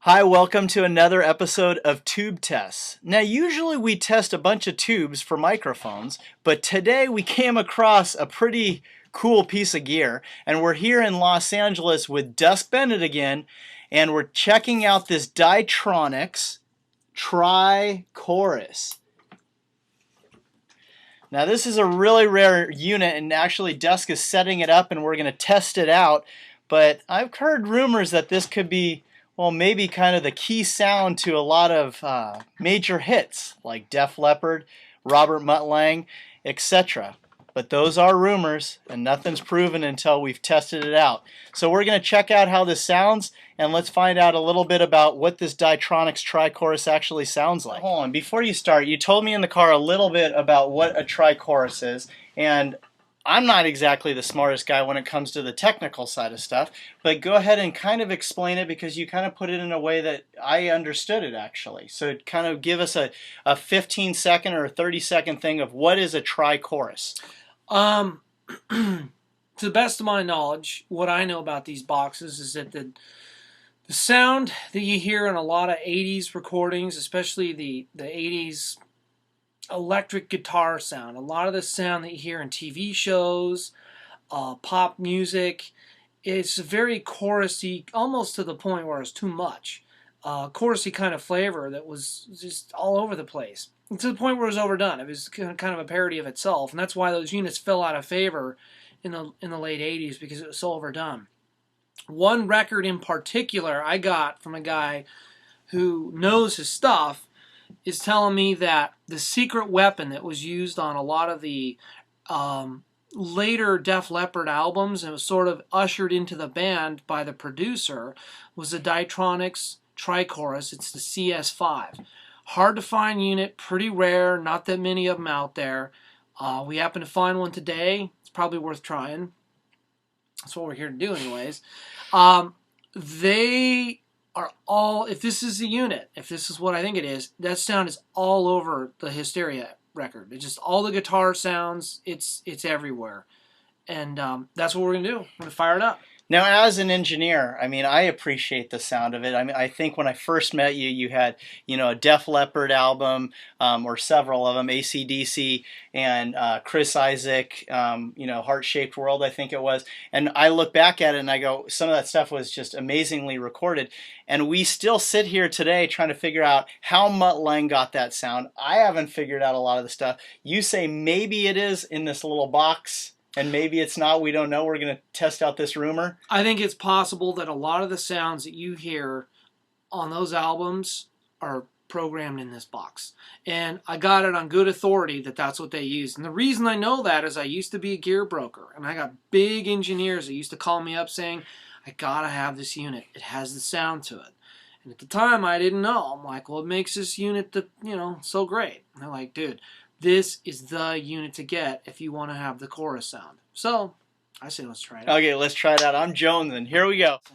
Hi, welcome to another episode of Tube Tests. Now, usually we test a bunch of tubes for microphones, but today we came across a pretty cool piece of gear, and we're here in Los Angeles with Dusk Bennett again, and we're checking out this Dytronics Tri-Chorus. Now, this is a really rare unit, and actually Dusk is setting it up, and we're going to test it out, but I've heard rumors that this could be, well, maybe kind of the key sound to a lot of major hits like Def Leppard, Robert Mutt Lange, etc. But those are rumors, and nothing's proven until we've tested it out. So we're going to check out how this sounds, and let's find out a little bit about what this Dytronics Tri-Chorus actually sounds like. Hold on, before you start, you told me in the car a little bit about what a Tri-Chorus is, and I'm not exactly the smartest guy when it comes to the technical side of stuff, but go ahead and kind of explain it because you kind of put it in a way that I understood it actually. So kind of give us a 15-second or a 30-second thing of what is a tri-chorus. To the best of my knowledge, what I know about these boxes is that the sound that you hear in a lot of 80s recordings, especially the 80s electric guitar sound, a lot of the sound that you hear in TV shows, pop music, it's very chorusy, almost to the point where it's too much. Chorusy kind of flavor that was just all over the place. And to the point where it was overdone. It was kind of a parody of itself, and that's why those units fell out of favor in the late 80s, because it was so overdone. One record in particular I got from a guy who knows his stuff is telling me that the secret weapon that was used on a lot of the later Def Leppard albums, and was sort of ushered into the band by the producer, was the Dytronics Tri-Chorus. It's the CS-5. Hard to find unit, pretty rare, not that many of them out there. We happen to find one today. It's probably worth trying. That's what we're here to do anyways. They are all, if this is the unit, if this is what I think it is, that sound is all over the Hysteria record. It's just all the guitar sounds, it's everywhere. And that's what we're going to do. We're going to fire it up. Now, as an engineer, I mean, I appreciate the sound of it. I mean, I think when I first met you, you had, a Def Leppard album, or several of them, AC/DC and Chris Isaak, Heart-Shaped World, I think it was. And I look back at it and I go, some of that stuff was just amazingly recorded. And we still sit here today trying to figure out how Mutt Lange got that sound. I haven't figured out a lot of the stuff. You say maybe it is in this little box, and maybe it's not. We don't know. We're going to test out this rumor. I think it's possible that a lot of the sounds that you hear on those albums are programmed in this box. And I got it on good authority that that's what they used. And the reason I know that is I used to be a gear broker, and I got big engineers that used to call me up saying, I got to have this unit. It has the sound to it. And at the time, I didn't know. I'm like, well, it makes this unit, so great. And they're like, dude, this is the unit to get if you want to have the chorus sound. So, I say let's try it out. Okay, let's try it out. I'm jonesing. Here we go. So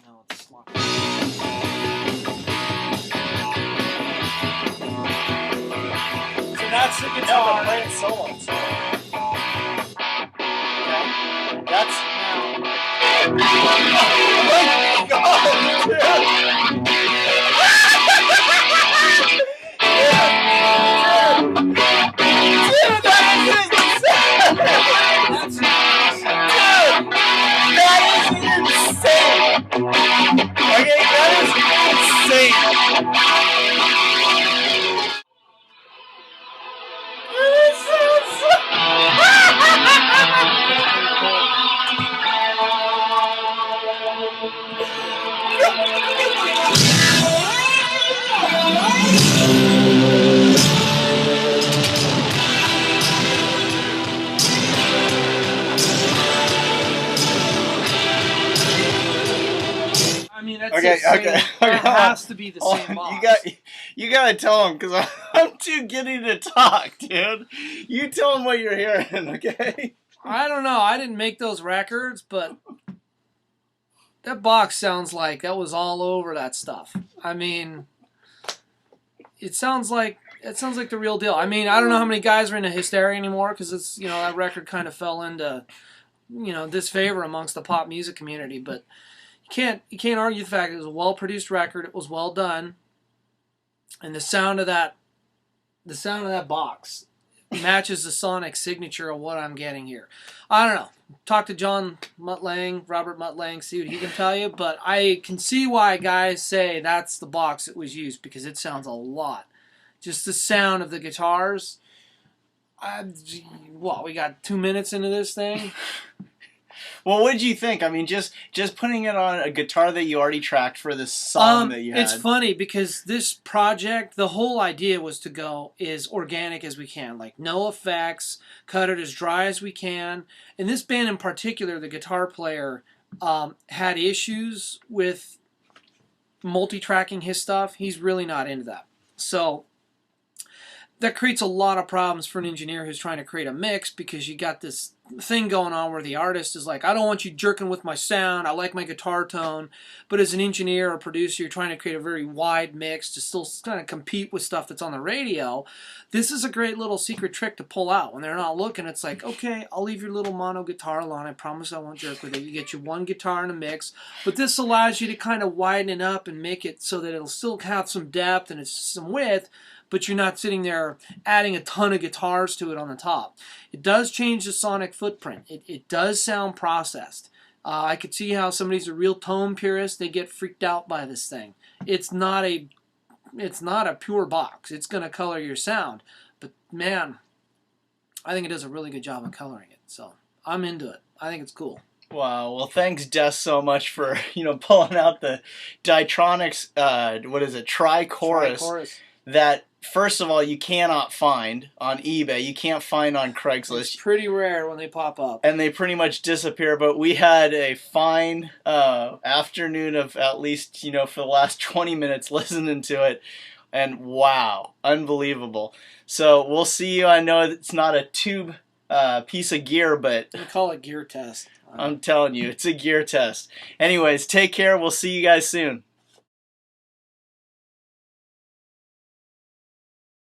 that's the guitar. Play it solo. Okay. That's now. Oh my God, dude. Okay. That has to be the same box. You gotta tell him, because I'm too giddy to talk, dude. You tell him what you're hearing, okay? I don't know. I didn't make those records, but that box sounds like that was all over that stuff. I mean, it sounds like the real deal. I mean, I don't know how many guys are into Hysteria anymore, because it's that record kind of fell into disfavor amongst the pop music community, but you can't argue the fact it was a well produced record. It was well done, and the sound of that box matches the sonic signature of what I'm getting here. I don't know. Talk to Robert Mutt Lange, see what he can tell you. But I can see why guys say that's the box that was used, because it sounds a lot. Just the sound of the guitars. We got 2 minutes into this thing. Well, what did you think? I mean, just putting it on a guitar that you already tracked for this song that you had. It's funny because this project, the whole idea was to go as organic as we can. Like, no effects, cut it as dry as we can. In this band in particular, the guitar player had issues with multi-tracking his stuff. He's really not into that. So that creates a lot of problems for an engineer who's trying to create a mix, because you got this thing going on where the artist is like, I don't want you jerking with my sound, I like my guitar tone. But as an engineer or producer, you're trying to create a very wide mix to still kind of compete with stuff that's on the radio. This is a great little secret trick to pull out when they're not looking. It's like, okay, I'll leave your little mono guitar alone, I promise I won't jerk with it. You get your one guitar in a mix, but this allows you to kind of widen it up and make it so that it'll still have some depth and it's some width, but you're not sitting there adding a ton of guitars to it on the top. It does change the sonic footprint. It does sound processed. I could see how somebody's a real tone purist, they get freaked out by this thing. It's not a pure box. It's going to color your sound. But man, I think it does a really good job of coloring it. So I'm into it. I think it's cool. Wow. Well, thanks, Des, so much for pulling out the Dytronics. Tri-chorus. That, first of all, you cannot find on eBay. You can't find on Craigslist. It's pretty rare when they pop up. And they pretty much disappear. But we had a fine afternoon of at least, for the last 20 minutes listening to it. And wow, unbelievable. So we'll see you. I know it's not a tube piece of gear, but we call it gear test. I'm telling you, it's a gear test. Anyways, take care. We'll see you guys soon.